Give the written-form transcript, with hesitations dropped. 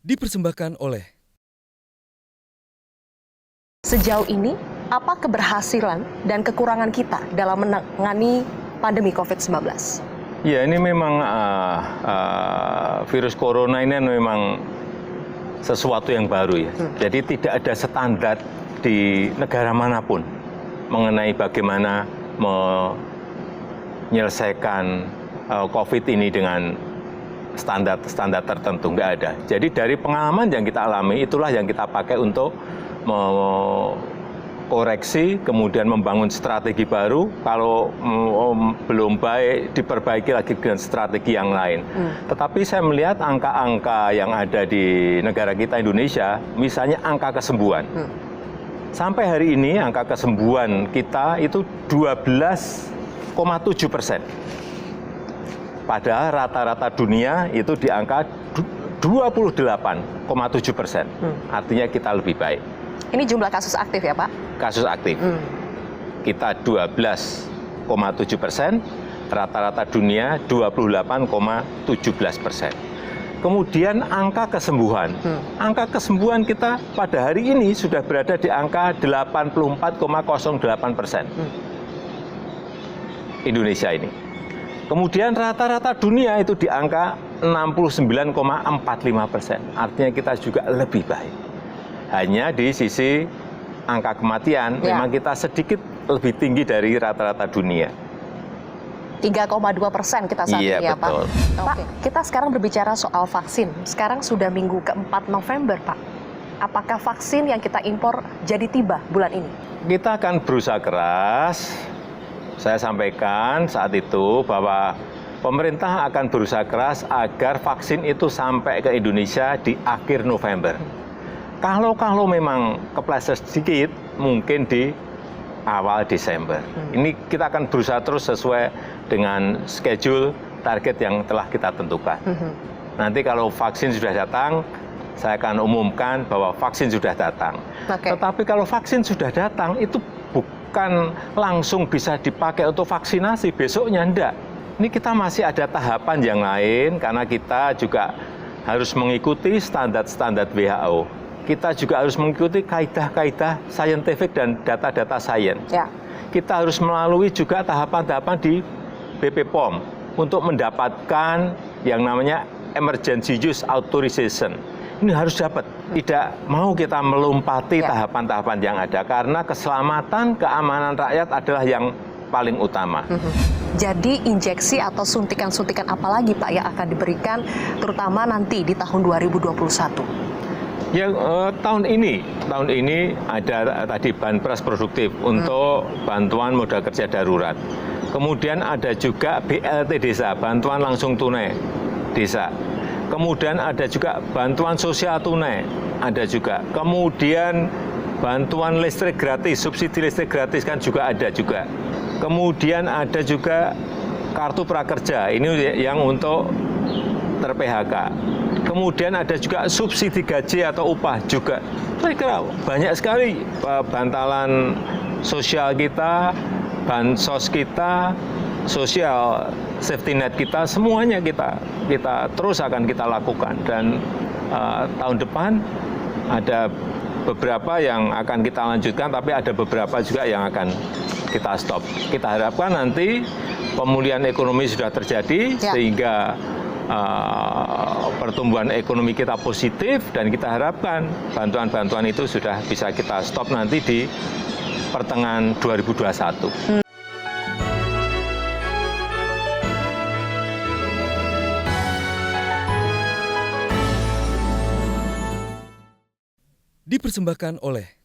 Dipersembahkan oleh Sejauh ini, apa keberhasilan dan kekurangan kita dalam menangani pandemi COVID-19? Ya, ini memang virus corona ini memang sesuatu yang baru ya. Jadi tidak ada standar di negara manapun mengenai bagaimana menyelesaikan COVID ini dengan standar tertentu, nggak ada. Jadi dari pengalaman yang kita alami, itulah yang kita pakai untuk koreksi, kemudian membangun strategi baru. Kalau belum baik, diperbaiki lagi dengan strategi yang lain. Tetapi saya melihat angka-angka yang ada di negara kita Indonesia, misalnya angka kesembuhan. Sampai hari ini angka kesembuhan kita itu 12,7%. Padahal rata-rata dunia itu di angka 28,7%. Artinya kita lebih baik. Ini jumlah kasus aktif ya Pak? Kasus aktif. Kita 12,7%, rata-rata dunia 28,17%. Kemudian angka kesembuhan. Angka kesembuhan kita pada hari ini sudah berada di angka 84,08%. Indonesia ini. Kemudian rata-rata dunia itu di angka 69,45%. Artinya kita juga lebih baik. Hanya di sisi angka kematian, memang kita sedikit lebih tinggi dari rata-rata dunia. 3,2% kita saat ini ya Pak? Betul. Pak, kita sekarang berbicara soal vaksin. Sekarang sudah minggu ke-4 November Pak. Apakah vaksin yang kita impor jadi tiba bulan ini? Kita akan berusaha keras. Saya sampaikan saat itu bahwa pemerintah akan berusaha keras agar vaksin itu sampai ke Indonesia di akhir November. Kalau memang kepleset sedikit, mungkin di awal Desember. Ini kita akan berusaha terus sesuai dengan schedule target yang telah kita tentukan. Nanti kalau vaksin sudah datang, saya akan umumkan bahwa vaksin sudah datang. Tetapi kalau vaksin sudah datang, itu bukan langsung bisa dipakai untuk vaksinasi, besoknya enggak. Ini kita masih ada tahapan yang lain, karena kita juga harus mengikuti standar-standar WHO. Kita juga harus mengikuti kaidah-kaidah saintifik dan data-data sains. Kita harus melalui juga tahapan-tahapan di BP POM untuk mendapatkan yang namanya Emergency Use Authorization. Ini harus dapat. Tidak mau kita melompati tahapan-tahapan yang ada, karena keselamatan, keamanan rakyat adalah yang paling utama. Jadi injeksi atau suntikan-suntikan apa lagi Pak yang akan diberikan, terutama nanti di tahun 2021? Ya, tahun ini ada tadi banpres produktif untuk bantuan modal kerja darurat. Kemudian ada juga BLT desa, bantuan langsung tunai desa. Kemudian ada juga bantuan sosial tunai, ada juga. Kemudian bantuan listrik gratis, subsidi listrik gratis kan juga ada juga. Kemudian ada juga kartu prakerja, ini yang untuk ter-PHK. Kemudian ada juga subsidi gaji atau upah juga. Saya kira banyak sekali bantalan sosial kita, bansos kita, sosial safety net kita, semuanya kita terus akan kita lakukan. Dan tahun depan ada beberapa yang akan kita lanjutkan, tapi ada beberapa juga yang akan kita stop. Kita harapkan nanti pemulihan ekonomi sudah terjadi, sehingga pertumbuhan ekonomi kita positif, dan kita harapkan bantuan-bantuan itu sudah bisa kita stop nanti di pertengahan 2021. dipersembahkan oleh